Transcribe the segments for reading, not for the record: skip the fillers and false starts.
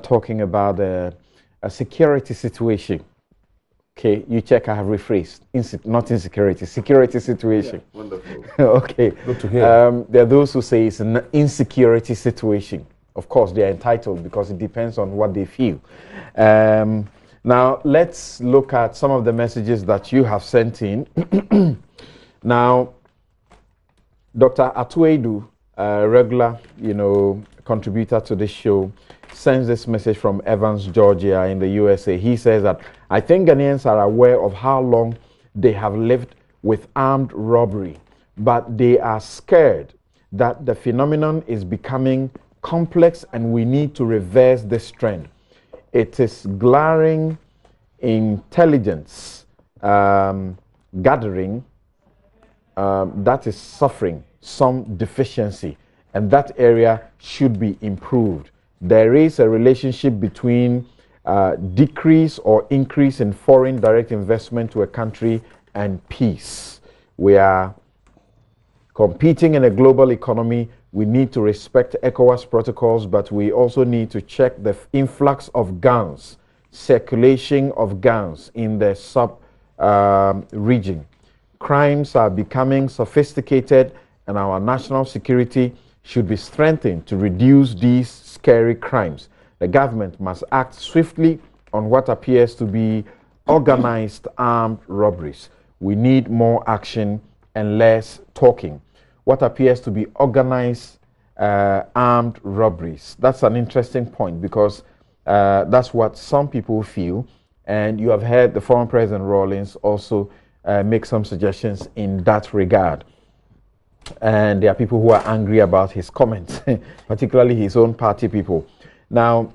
talking about a security situation. Okay, you check, I have rephrased. Not insecurity, security situation. Yeah, wonderful. Okay. Good to hear. There are those who say it's an insecurity situation. Of course, they are entitled because it depends on what they feel. Now, let's look at some of the messages that you have sent in. Now, Dr. Atuedu, a regular, contributor to this show, sends this message from Evans, Georgia in the USA. He says that, I think Ghanaians are aware of how long they have lived with armed robbery, but they are scared that the phenomenon is becoming complex and we need to reverse this trend. It is glaring intelligence gathering that is suffering some deficiency, and that area should be improved. There is a relationship between decrease or increase in foreign direct investment to a country and peace. We are competing in a global economy. We need to respect ECOWAS protocols, but we also need to check the influx of guns, circulation of guns in the sub-region. Crimes are becoming sophisticated, and our national security should be strengthened to reduce these scary crimes. The government must act swiftly on what appears to be organized armed robberies. We need more action and less talking. What appears to be organized armed robberies. That's an interesting point because that's what some people feel. And you have heard the former President Rawlings also make some suggestions in that regard. And there are people who are angry about his comments, particularly his own party people. Now,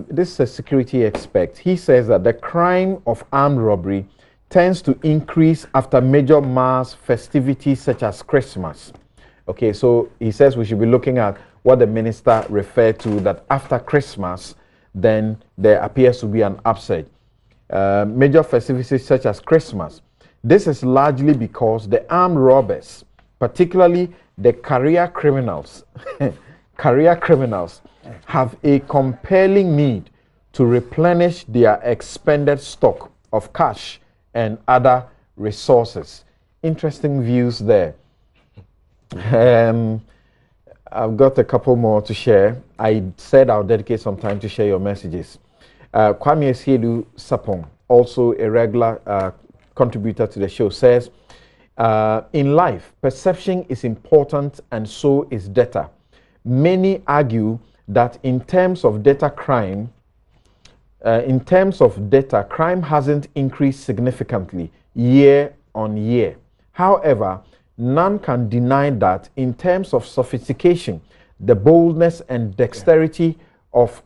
this is a security expert. He says that the crime of armed robbery tends to increase after major mass festivities such as Christmas. Okay, so he says we should be looking at what the minister referred to, that after Christmas, then there appears to be an upsurge. Major festivities such as Christmas. This is largely because the armed robbers, particularly the career criminals, have a compelling need to replenish their expended stock of cash and other resources. Interesting views there. I've got a couple more to share. I said I'll dedicate some time to share your messages. Kwame Esiedu Sapong, also a regular contributor to the show, says, in life, perception is important and so is data. Many argue that in terms of data, crime hasn't increased significantly year on year. However, none can deny that in terms of sophistication, the boldness and dexterity of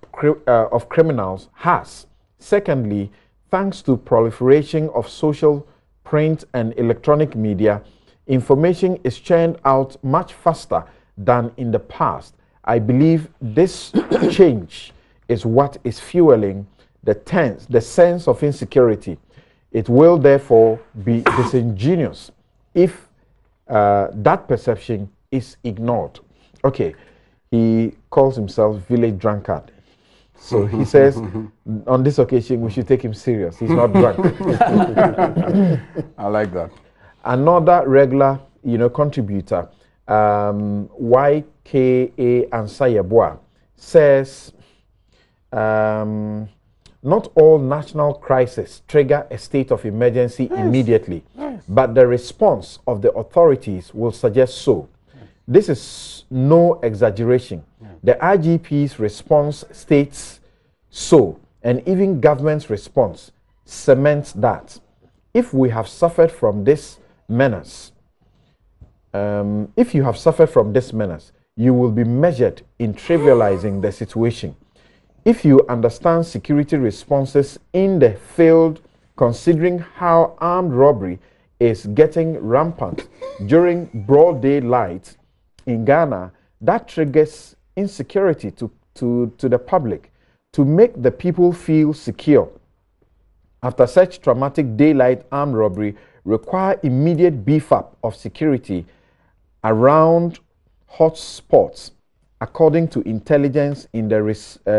criminals has. Secondly, thanks to proliferation of social, print, and electronic media, information is churned out much faster than in the past. I believe this change is what is fueling the sense of insecurity. It will therefore be disingenuous if that perception is ignored. Okay, he calls himself village drunkard. So he says, on this occasion, we should take him serious. He's not drunk. I like that. Another regular, contributor, YKA Ansayeboa, says, not all national crises trigger a state of emergency immediately, but the response of the authorities will suggest so. This is no exaggeration. The IGP's response states so, and even government's response cements that. If we have suffered from this menace, you will be measured in trivializing the situation. If you understand security responses in the field, considering how armed robbery is getting rampant during broad daylight in Ghana, that triggers insecurity to the public. To make the people feel secure after such traumatic daylight armed robbery require immediate beef up of security around hot spots according to intelligence, in the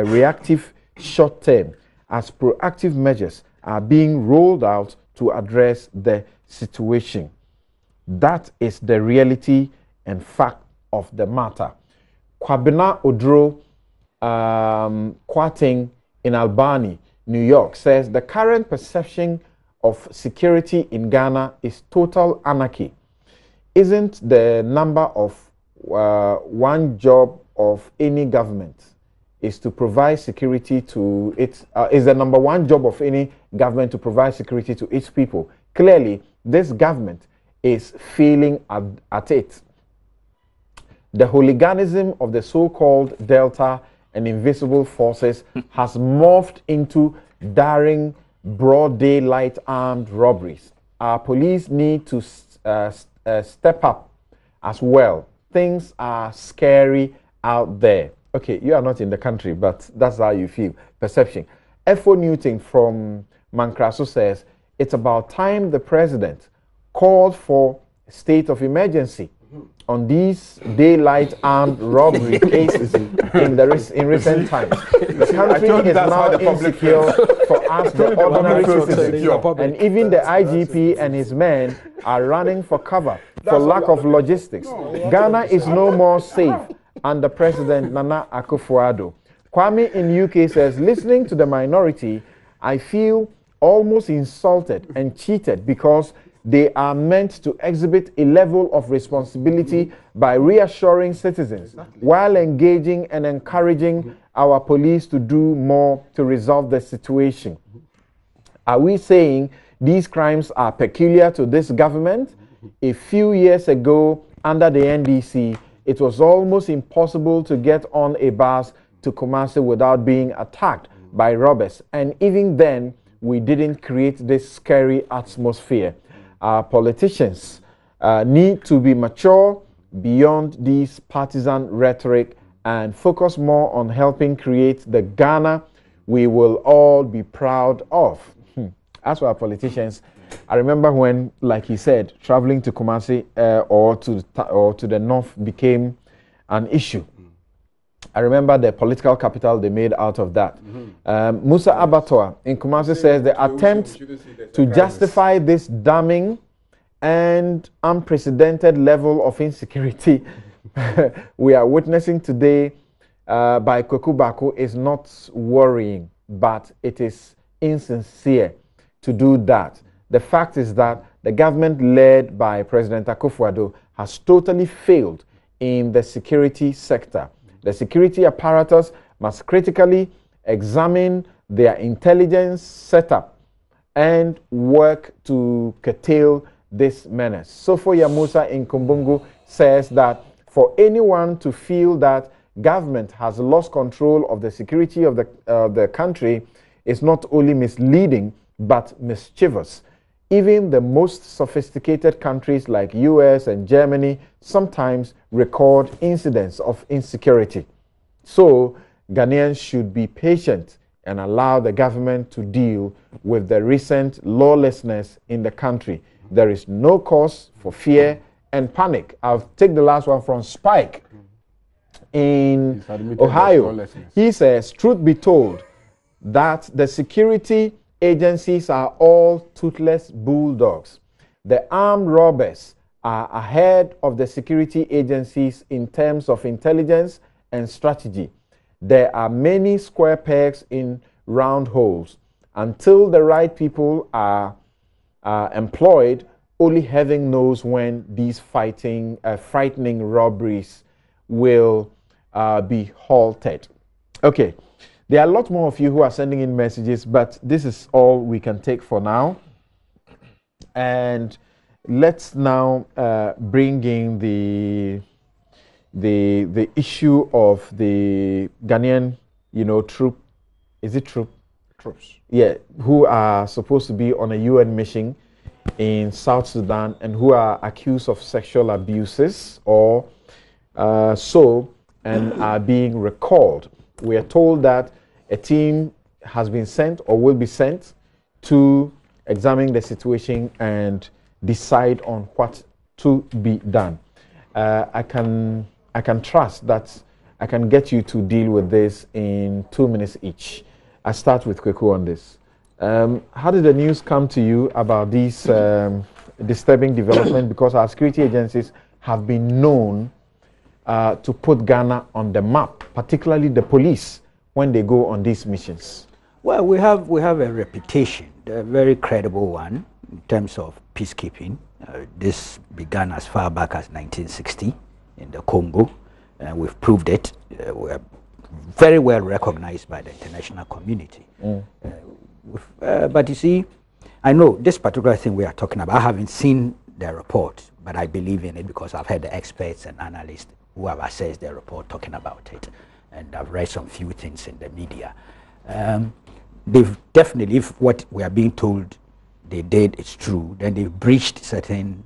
reactive short term, as proactive measures are being rolled out to address the situation. That is the reality and fact of the matter. Kwabena Odro Kwating in Albany, New York, says the current perception of security in Ghana is total anarchy. Isn't the number of one job of any government is to provide security to its is the number one job of any government to provide security to its people? Clearly, this government is failing at it. The hooliganism of the so-called Delta and invisible forces has morphed into daring broad daylight armed robberies. Our police need to step up as well. Things are scary out there. Okay, you are not in the country, but that's how you feel. Perception. F.O. Newton from Mankraso says, it's about time the president called for a state of emergency on these daylight armed robbery cases in recent times. The country is now insecure for us, the ordinary citizens, and even the IGP and his men are running for cover for lack of logistics. Ghana is no more safe under President Nana Akufo-Addo. Kwame in UK says, listening to the minority, I feel almost insulted and cheated because they are meant to exhibit a level of responsibility by reassuring citizens while engaging and encouraging our police to do more to resolve the situation. Are we saying these crimes are peculiar to this government? A few years ago, under the NDC, it was almost impossible to get on a bus to Kumasi without being attacked by robbers. And even then, we didn't create this scary atmosphere. Our politicians need to be mature beyond this partisan rhetoric and focus more on helping create the Ghana we will all be proud of. As for our politicians, I remember when, like he said, traveling to Kumasi or to the north became an issue. I remember the political capital they made out of that. Musa Abattoir in Kumasi says the attempt to justify this damning and unprecedented level of insecurity we are witnessing today by Kweku Baku is not worrying, but it is insincere to do that. The fact is that the government led by President Akufo-Addo has totally failed in the security sector. The security apparatus must critically examine their intelligence setup and work to curtail this menace. Sofoya Musa in Kumbungu says that for anyone to feel that government has lost control of the security of the country is not only misleading but mischievous. Even the most sophisticated countries like US and Germany sometimes record incidents of insecurity. So Ghanaians should be patient and allow the government to deal with the recent lawlessness in the country. There is no cause for fear and panic. I'll take the last one from Spike in Ohio. He says, truth be told, that the security agencies are all toothless bulldogs. The armed robbers are ahead of the security agencies in terms of intelligence and strategy. There are many square pegs in round holes. Until the right people are employed, only heaven knows when these frightening robberies will be halted. Okay. There are a lot more of you who are sending in messages, but this is all we can take for now. And let's now bring in the issue of the Ghanaian, troop. Is it troop? Troops. Yeah, who are supposed to be on a UN mission in South Sudan and who are accused of sexual abuses or and are being recalled. We are told that a team has been sent or will be sent to examine the situation and decide on what to be done. I can trust that I can get you to deal with this in 2 minutes each. I start with Kweku on this. How did the news come to you about these disturbing development? Because our security agencies have been known to put Ghana on the map, particularly the police, when they go on these missions. Well, we have a reputation, a very credible one, in terms of peacekeeping. This began as far back as 1960 in the Congo, and we've proved it. We're very well recognized by the international community. But you see, I know this particular thing we are talking about, I haven't seen the report, but I believe in it because I've heard the experts and analysts who have assessed the report talking about it, and I've read some few things in the media. They've definitely, if what we are being told they did is true, then they've breached certain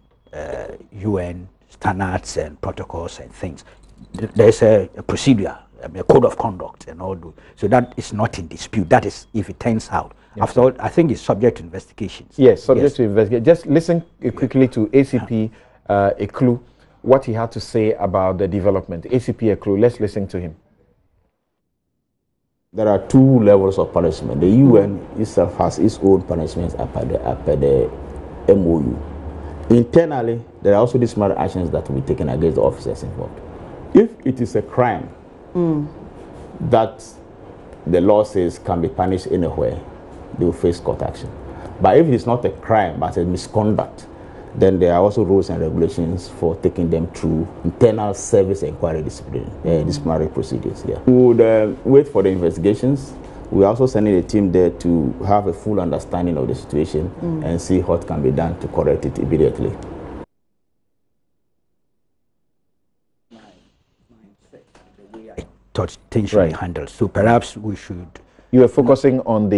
UN standards and protocols and things. There's a procedure, a code of conduct and all that. So that is not in dispute. That is, if it turns out. Yes. After all, I think it's subject to investigations. Yes, subject to investigation. Just listen quickly to ACP Eklu, what he had to say about the development. ACP Eklu, let's listen to him. There are two levels of punishment. The UN itself has its own punishments per the MOU. Internally, there are also disciplinary actions that will be taken against the officers involved. If it is a crime that the law says can be punished anywhere, they will face court action. But if it is not a crime but a misconduct, then there are also rules and regulations for taking them through internal service inquiry disciplinary procedures. Yeah. We would wait for the investigations. We're also sending a team there to have a full understanding of the situation and see what can be done to correct it immediately. Thought things should be handled. So perhaps we should. You are focusing on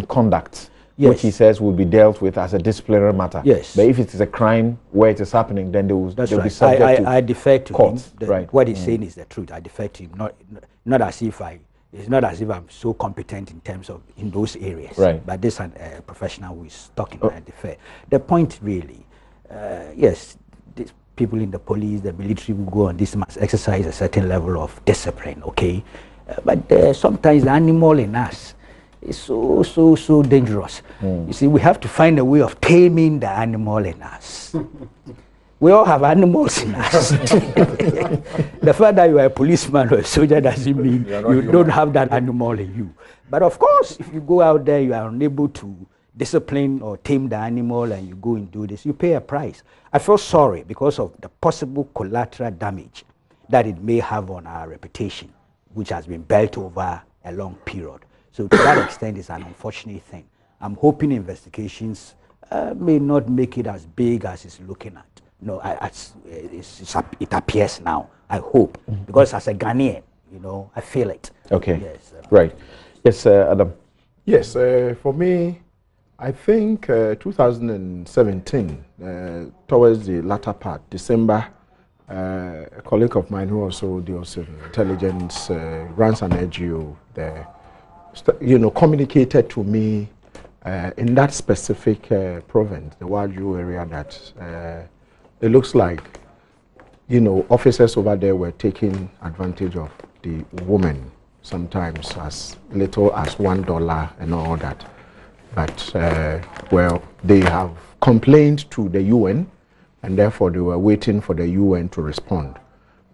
conduct, which he says will be dealt with as a disciplinary matter. Yes. But if it is a crime where it is happening, then they'll be subject to I defer to court. him. What he's saying is the truth. I defer to him. Not as if it's not as if I'm so competent in terms of in those areas. Right. But this professional who is talking, I defer. The point really, yes, people in the police, the military will go on this, must exercise a certain level of discipline, okay? But sometimes the animal in us is so dangerous. You see, we have to find a way of taming the animal in us. We all have animals in us. The fact that you are a policeman or a soldier doesn't mean you don't have that animal in you. But of course, if you go out there, you are unable to discipline or tame the animal and you go and do this, you pay a price. I feel sorry because of the possible collateral damage that it may have on our reputation, which has been built over a long period. So to that extent, it's an unfortunate thing. I'm hoping investigations may not make it as big as it's looking at. No, it appears now, I hope, because as a Ghanaian, you know, I feel it. Okay, yes, right. Yes, Adam. Yes, for me, I think 2017, towards the latter part, December, a colleague of mine who also deals in intelligence, runs an NGO there, communicated to me in that specific province, the Waju area, that it looks like, officers over there were taking advantage of the women, sometimes as little as $1 and all that. But, well, they have complained to the UN, and therefore they were waiting for the UN to respond.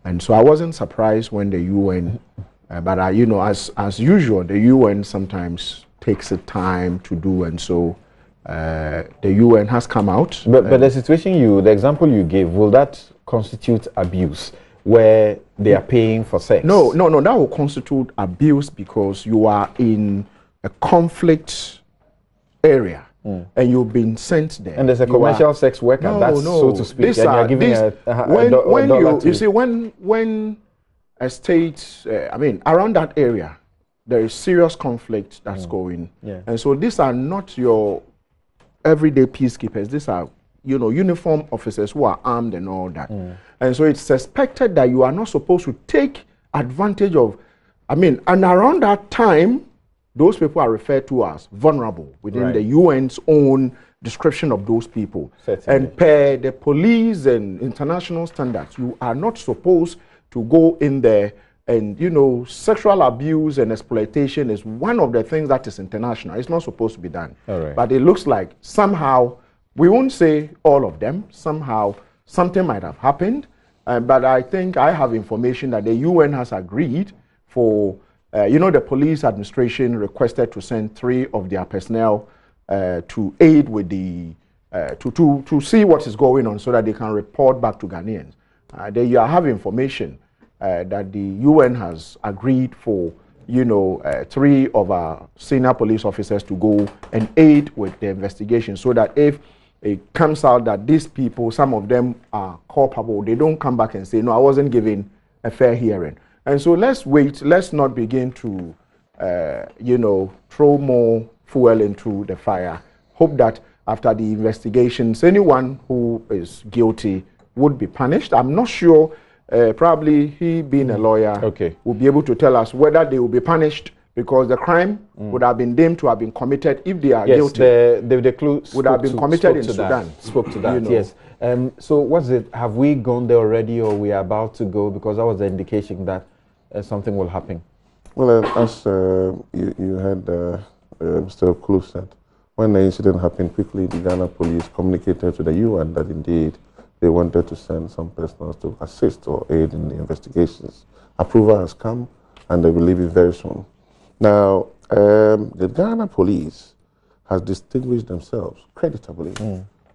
And so I wasn't surprised when the UN, but as usual, the UN sometimes takes the time to do, and so the UN has come out. But the situation the example you gave, will that constitute abuse, where they are paying for sex? No, that will constitute abuse because you are in a conflict area and you've been sent there. And there's a commercial sex worker, so to speak, and you're giving when a state, around that area, there is serious conflict that's going. Yeah. And so these are not your everyday peacekeepers. These are, uniform officers who are armed and all that. And so it's suspected that you are not supposed to take advantage of, and around that time, those people are referred to as vulnerable within the UN's own description of those people. Certainly. And per the police and international standards, you are not supposed to go in there And, you know, sexual abuse and exploitation is one of the things that is international. It's not supposed to be done. All right. But it looks like somehow, we won't say all of them, somehow something might have happened. But I think I have information that the UN has agreed for, you know, the police administration requested to send 3 of their personnel to aid with the, to see what is going on so that they can report back to Ghanaians. There you have information that the UN has agreed for, you know, 3 of our senior police officers to go and aid with the investigation so that if it comes out that these people, some of them are culpable, they don't come back and say, no, I wasn't given a fair hearing. And so let's wait, let's not begin to, you know, throw more fuel into the fire. Hope that after the investigations, anyone who is guilty would be punished. I'm not sure, probably he being a lawyer will be able to tell us whether they will be punished because the crime would have been deemed to have been committed if they are guilty. The clue would have been committed in Sudan. Spoke to that, you know. yes. So what's it? Have we gone there already, or we are about to go? Because that was the indication that something will happen. Well, as you had Mr. Okulu said, when the incident happened, quickly the Ghana police communicated to the UN that indeed they wanted to send some personnel to assist or aid in the investigations. Approval has come, and they will leave it very soon. Now, the Ghana police has distinguished themselves creditably.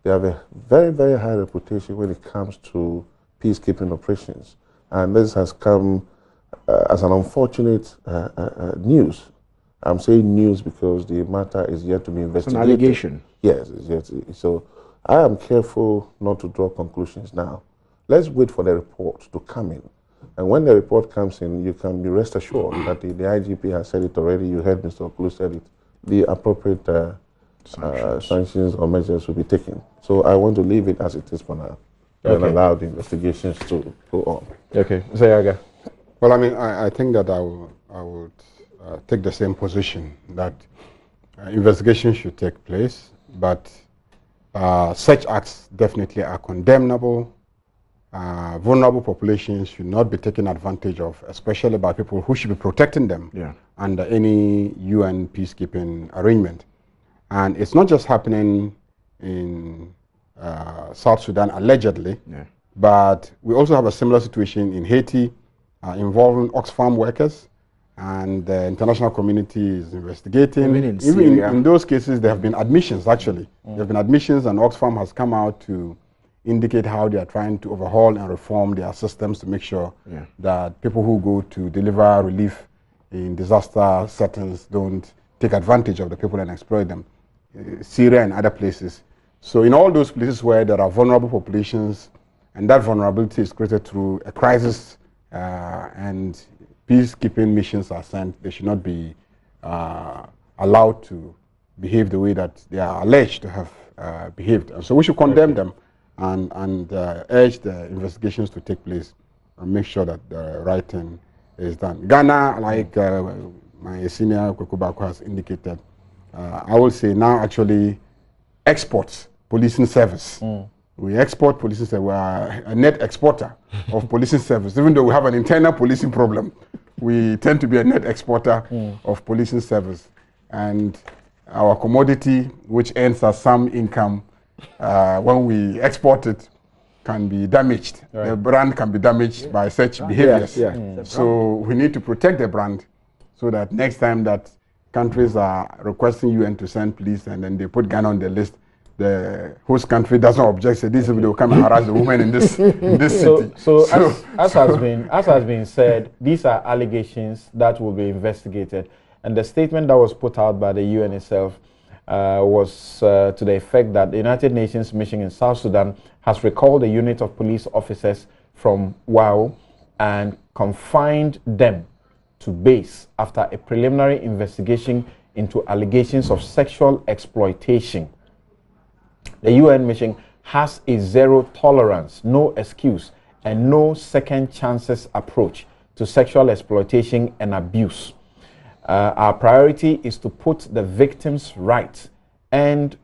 They have a very, very high reputation when it comes to peacekeeping operations. And this has come as an unfortunate news. I'm saying news because the matter is yet to be investigated. It's an allegation. Yes, it's yet to, so I am careful not to draw conclusions now. Let's wait for the report to come in. And when the report comes in, you can be rest assured that the IGP has said it already. You heard Mr. Okulu said it. The appropriate sanctions or measures will be taken. So I want to leave it as it is for now and allow the investigations to go on. Okay, Zayaga. Well, I mean, I think that I would take the same position that investigations should take place, but such acts definitely are condemnable. Vulnerable populations should not be taken advantage of, especially by people who should be protecting them under any UN peacekeeping arrangement. And it's not just happening in South Sudan, allegedly, but we also have a similar situation in Haiti involving Oxfam workers, and the international community is investigating. Even in those cases, there have been admissions, actually. There have been admissions, and Oxfam has come out to indicate how they are trying to overhaul and reform their systems to make sure that people who go to deliver relief in disaster settings don't take advantage of the people and exploit them. Syria and other places. So in all those places where there are vulnerable populations, and that vulnerability is created through a crisis and peacekeeping missions are sent, they should not be allowed to behave the way that they are alleged to have behaved. And so we should condemn them and urge the investigations to take place and make sure that the right thing is done. Ghana, like my senior Kokubako has indicated, I will say now actually exports policing service. We export policing service. We are a net exporter of policing service. Even though we have an internal policing problem, we tend to be a net exporter of policing service. And our commodity, which earns us some income, when we export it, can be damaged. The brand can be damaged by such behaviors. So we need to protect the brand so that next time that countries are requesting UN to send police and then they put Ghana on the list, the host country doesn't object, say this will come and harass the women in this city. As has been said, these are allegations that will be investigated, and the statement that was put out by the UN itself was to the effect that the United Nations mission in South Sudan has recalled a unit of police officers from WAU and confined them to base after a preliminary investigation into allegations of sexual exploitation. The UN mission has a zero tolerance, no excuse, and no second chances approach to sexual exploitation and abuse. Our priority is to put the victims' rights and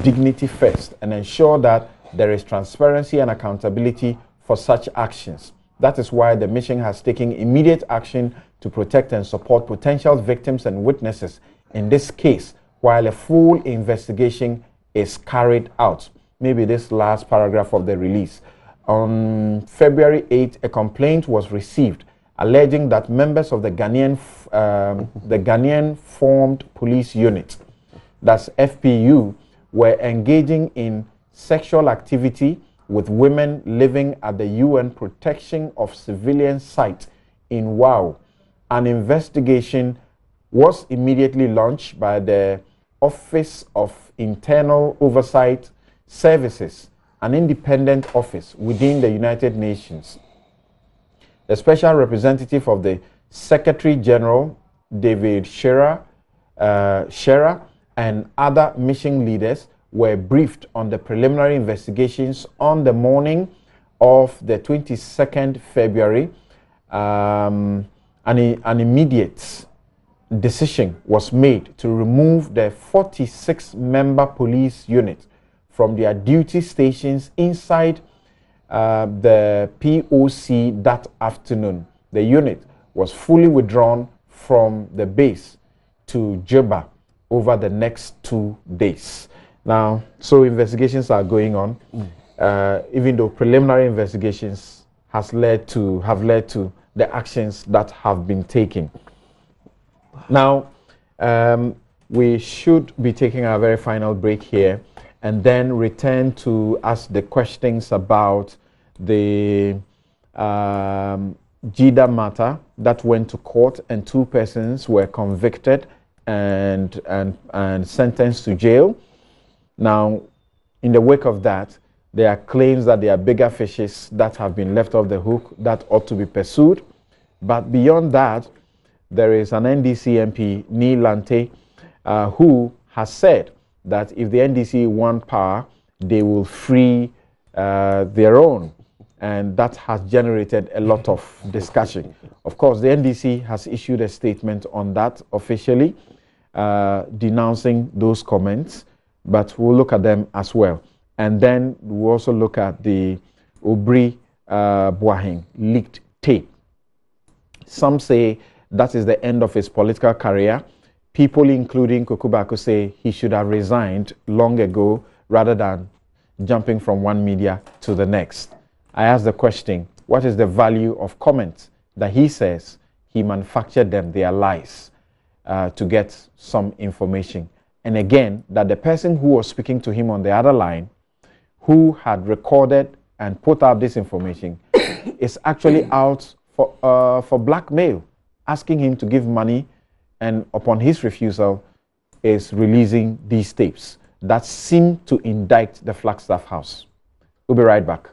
dignity first and ensure that there is transparency and accountability for such actions. That is why the mission has taken immediate action to protect and support potential victims and witnesses in this case, while a full investigation is carried out. Maybe this last paragraph of the release. On February 8, a complaint was received alleging that members of the Ghanaian formed police unit, that's FPU, were engaging in sexual activity with women living at the UN Protection of Civilians site in Wau. An investigation was immediately launched by the Office of Internal Oversight Services, an independent office within the United Nations. The special representative of the Secretary General, David Shearer, and other mission leaders were briefed on the preliminary investigations on the morning of the 22nd February. An immediate decision was made to remove the 46-member police unit from their duty stations inside the POC that afternoon. The unit was fully withdrawn from the base to Juba over the next 2 days. Now, so investigations are going on, even though preliminary investigations have led to the actions that have been taken. Now, we should be taking our very final break here and then return to ask the questions about the Jida matter that went to court and 2 persons were convicted and sentenced to jail. Now, in the wake of that, there are claims that there are bigger fishes that have been left off the hook that ought to be pursued. But beyond that, there is an NDC MP, Neil Lante, who has said that if the NDC want power, they will free their own. And that has generated a lot of discussion. Of course, the NDC has issued a statement on that officially, denouncing those comments, but we'll look at them as well. And then we'll also look at the Obri Boahing leaked tape. Some say that is the end of his political career. People, including Kukubaku, say he should have resigned long ago rather than jumping from one media to the next. I ask the question, what is the value of comments that he says he manufactured them, they are lies, to get some information? And again, that the person who was speaking to him on the other line, who had recorded and put out this information, is actually out for blackmail, asking him to give money, and upon his refusal is releasing these tapes that seem to indict the Flagstaff House. We'll be right back.